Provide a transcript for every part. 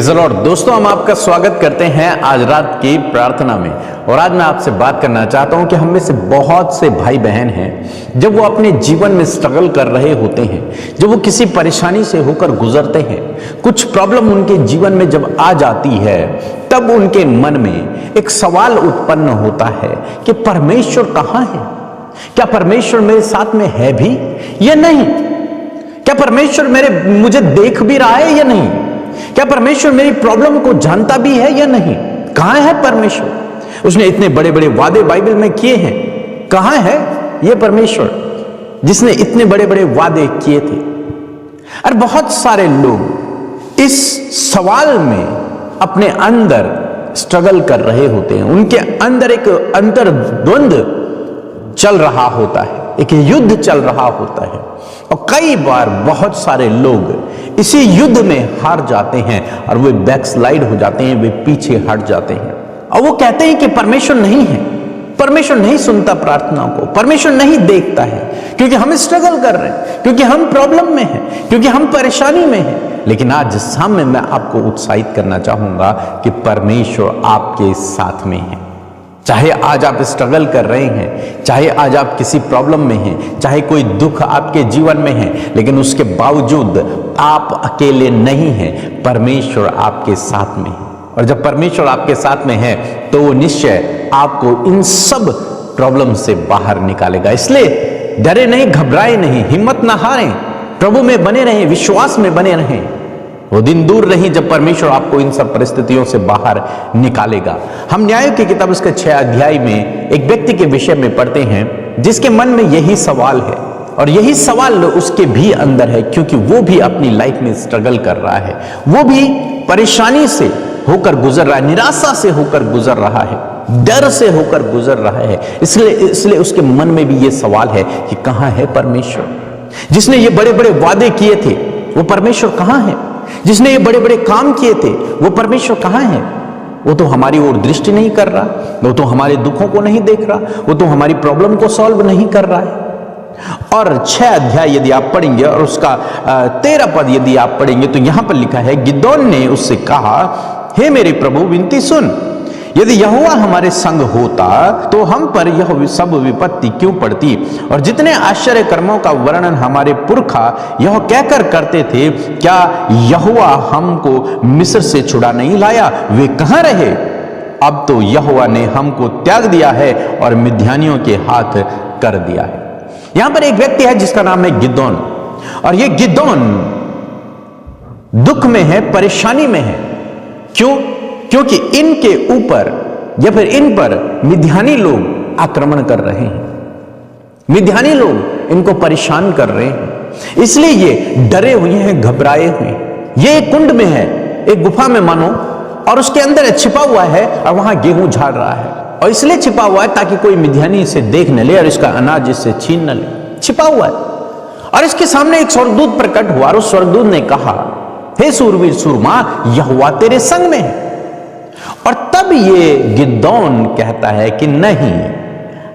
Praise the Lord. दोस्तों, हम आपका स्वागत करते हैं आज रात की प्रार्थना में। और आज मैं आपसे बात करना चाहता हूं कि हम में से बहुत से भाई बहन हैं, जब वो अपने जीवन में स्ट्रगल कर रहे होते हैं, जब वो किसी परेशानी से होकर गुजरते हैं, कुछ प्रॉब्लम उनके जीवन में जब आ जाती है, तब उनके मन में एक सवाल उत्पन्न होता है कि परमेश्वर कहाँ है? क्या परमेश्वर मेरे साथ में है भी या नहीं? क्या परमेश्वर मुझे देख भी रहा है या नहीं? क्या परमेश्वर मेरी प्रॉब्लम को जानता भी है या नहीं? कहां है परमेश्वर? उसने इतने बड़े बड़े वादे बाइबल में किए हैं, कहां है यह परमेश्वर जिसने इतने बड़े बड़े वादे किए थे? और बहुत सारे लोग इस सवाल में अपने अंदर स्ट्रगल कर रहे होते हैं। उनके अंदर एक अंतर्द्वंद चल रहा होता है, एक युद्ध चल रहा होता है। और कई बार बहुत सारे लोग इसी युद्ध में हार जाते हैं और वे बैकस्लाइड हो जाते हैं, वे पीछे हट जाते हैं। और वो कहते हैं कि परमेश्वर नहीं है, परमेश्वर नहीं सुनता प्रार्थनाओं को, परमेश्वर नहीं देखता है, क्योंकि हम स्ट्रगल कर रहे हैं, क्योंकि हम प्रॉब्लम में हैं, क्योंकि हम परेशानी में हैं। लेकिन आज सामने मैं आपको उत्साहित करना चाहूंगा कि परमेश्वर आपके साथ में है। चाहे आज आप स्ट्रगल कर रहे हैं, चाहे आज आप किसी प्रॉब्लम में हैं, चाहे कोई दुख आपके जीवन में है, लेकिन उसके बावजूद आप अकेले नहीं हैं, परमेश्वर आपके साथ में है। और जब परमेश्वर आपके साथ में है तो वो निश्चय आपको इन सब प्रॉब्लम से बाहर निकालेगा। इसलिए डरे नहीं, घबराए नहीं, हिम्मत ना हारें, प्रभु में बने रहें, विश्वास में बने रहें। वो दिन दूर नहीं जब परमेश्वर आपको इन सब परिस्थितियों से बाहर निकालेगा। हम न्याय की किताब इसके 6 अध्याय में एक व्यक्ति के विषय में पढ़ते हैं जिसके मन में यही सवाल है, और यही सवाल उसके भी अंदर है, क्योंकि वो भी अपनी लाइफ में स्ट्रगल कर रहा है, वो भी परेशानी से होकर गुजर रहा है, निराशा से होकर गुजर रहा है, डर से होकर गुजर रहा है। इसलिए उसके मन में भी ये सवाल है कि कहां है परमेश्वर? जिसने ये बड़े बड़े वादे किए थे वो परमेश्वर कहां है? जिसने ये बड़े बड़े काम किए थे वो परमेश्वर कहां है? वो तो हमारी ओर दृष्टि नहीं कर रहा, वो तो हमारे दुखों को नहीं देख रहा, वो तो हमारी प्रॉब्लम को सॉल्व नहीं कर रहा है। और 6 अध्याय यदि आप पढ़ेंगे और उसका 13 पद यदि आप पढ़ेंगे तो यहां पर लिखा है, गिदोन ने उससे कहा, हे मेरे प्रभु, विनती सुन, यदि यहोवा हमारे संग होता तो हम पर यह सब विपत्ति क्यों पड़ती? और जितने आश्चर्य कर्मों का वर्णन हमारे पुरखा यह कहकर करते थे, क्या यहोवा हमको मिस्र से छुड़ा नहीं लाया? वे कहां रहे? अब तो यहोवा ने हमको त्याग दिया है और मिद्यानियों के हाथ कर दिया है। यहां पर एक व्यक्ति है जिसका नाम है गिदोन, और ये गिदोन दुख में है, परेशानी में है। क्यों? क्योंकि इनके ऊपर या फिर इन पर मिद्यानी लोग आक्रमण कर रहे हैं, मिद्यानी लोग इनको परेशान कर रहे हैं, इसलिए ये डरे हुए हैं, घबराए हुए हैं। ये एक कुंड में है, एक गुफा में मानो, और उसके अंदर छिपा हुआ है और वहां गेहूं झाड़ रहा है, और इसलिए छिपा हुआ है ताकि कोई मिद्यानी इसे देख न ले और इसका अनाज इससे छीन न ले। छिपा हुआ है, और इसके सामने एक स्वर्गदूत प्रकट हुआ और उस स्वर्गदूत ने कहा, हे सूरवीर सूरमा, यहोवा तेरे संग में है। और तब ये गिदोन कहता है कि नहीं,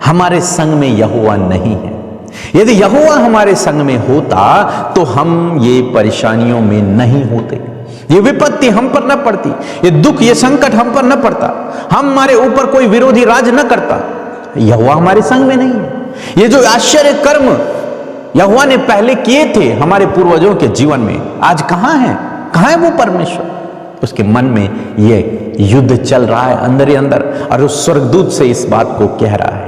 हमारे संग में यहोवा नहीं है। यदि यहोवा हमारे संग में होता तो हम ये परेशानियों में नहीं होते, ये विपत्ति हम पर न पड़ती, ये दुख, ये संकट हम पर न पड़ता, हमारे ऊपर कोई विरोधी राज न करता। यहोवा हमारे संग में नहीं है। ये जो आश्चर्य कर्म यहोवा ने पहले किए थे हमारे पूर्वजों के जीवन में, आज कहां है? कहां है वो परमेश्वर? उसके मन में ये युद्ध चल रहा है अंदर ही अंदर, और उस स्वर्गदूत से इस बात को कह रहा है।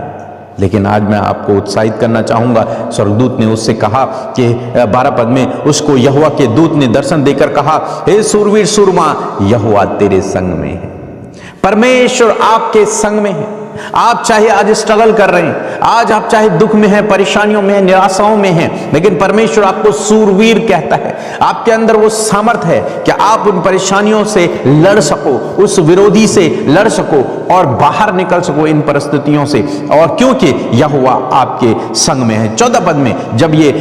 लेकिन आज मैं आपको उत्साहित करना चाहूंगा, स्वर्गदूत ने उससे कहा कि 12 पद में, उसको यहोवा के दूत ने दर्शन देकर कहा, हे सूरवीर सूरमा, यहोवा तेरे संग में है। परमेश्वर आपके संग में है। आप चाहे आज स्ट्रगल कर रहे हैं, आज आप चाहे दुख में हैं, परेशानियों में हैं, निराशाओं में हैं, लेकिन परमेश्वर आपको सूरवीर कहता है। आपके अंदर वो सामर्थ है कि आप उन परेशानियों से लड़ सको, उस विरोधी से लड़ सको और बाहर निकल सको इन परिस्थितियों से, और क्योंकि यहोवा आपके संग में है। 14 पद में जब ये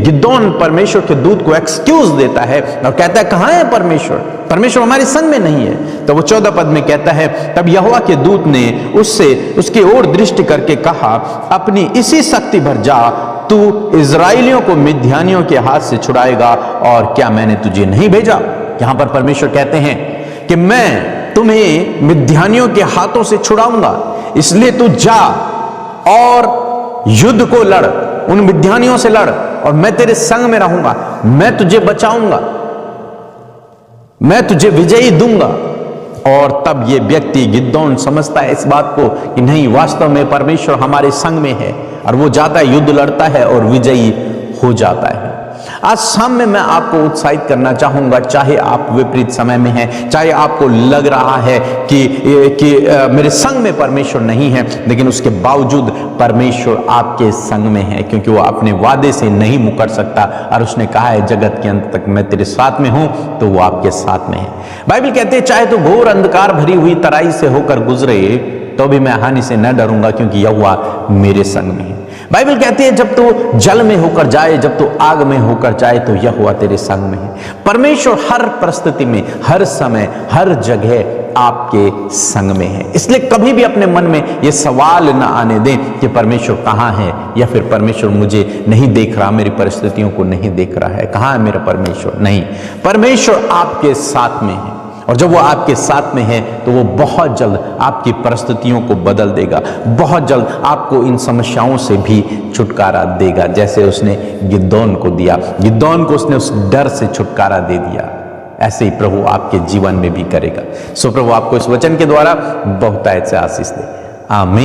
गिदोन परमेश्वर के दूत को एक्सक्यूज देता है और कहता है, कहां है परमेश्वर? परमेश्वर हमारे संग में नहीं है। तो वो 14 पद में कहता है, तब यहोवा के दूत ने उसकी ओर दृष्टि करके कहा, अपनी इसी शक्ति भर जा, तू इजराइलियों को मिद्यानियों के हाथ से छुड़ाएगा, और क्या मैंने तुझे नहीं भेजा? यहां पर परमेश्वर कहते हैं कि मैं तुम्हें मिद्यानियों के हाथों से छुड़ाऊंगा, इसलिए तू जा और युद्ध को लड़, उन मिद्यानियों से लड़, और मैं तेरे संग में रहूंगा, मैं तुझे बचाऊंगा, मैं तुझे विजयी दूंगा। और तब ये व्यक्ति गिदोन समझता है इस बात को कि नहीं, वास्तव में परमेश्वर हमारे संग में है, और वो जाता है, युद्ध लड़ता है और विजयी हो जाता है। आज शाम में मैं आपको उत्साहित करना चाहूंगा, चाहे आप विपरीत समय में हैं, चाहे आपको लग रहा है कि मेरे संग में परमेश्वर नहीं है, लेकिन उसके बावजूद परमेश्वर आपके संग में है, क्योंकि वो अपने वादे से नहीं मुकर सकता, और उसने कहा है जगत के अंत तक मैं तेरे साथ में हूं, तो वो आपके साथ में है। बाइबल कहते हैं चाहे तो घोर अंधकार भरी हुई तराई से होकर गुजरे, तो भी मैं हानि से न डरूंगा, क्योंकि यहोवा मेरे संग में है। बाइबल कहती है जब तू जल में होकर जाए, जब तू आग में होकर जाए, तो यहोवा तेरे संग में है। परमेश्वर हर परिस्थिति में, हर समय, हर जगह आपके संग में है। इसलिए कभी भी अपने मन में यह सवाल न आने दें कि परमेश्वर कहां है, या फिर परमेश्वर मुझे नहीं देख रहा, मेरी परिस्थितियों को नहीं देख रहा है, कहां है मेरा परमेश्वर। नहीं, परमेश्वर आपके साथ में है, और जब वो आपके साथ में है तो वो बहुत जल्द आपकी परिस्थितियों को बदल देगा, बहुत जल्द आपको इन समस्याओं से भी छुटकारा देगा, जैसे उसने गिदोन को दिया। गिदोन को उसने उस डर से छुटकारा दे दिया, ऐसे ही प्रभु आपके जीवन में भी करेगा। सो प्रभु आपको इस वचन के द्वारा बहुतायत से आशीष दे। आमीन।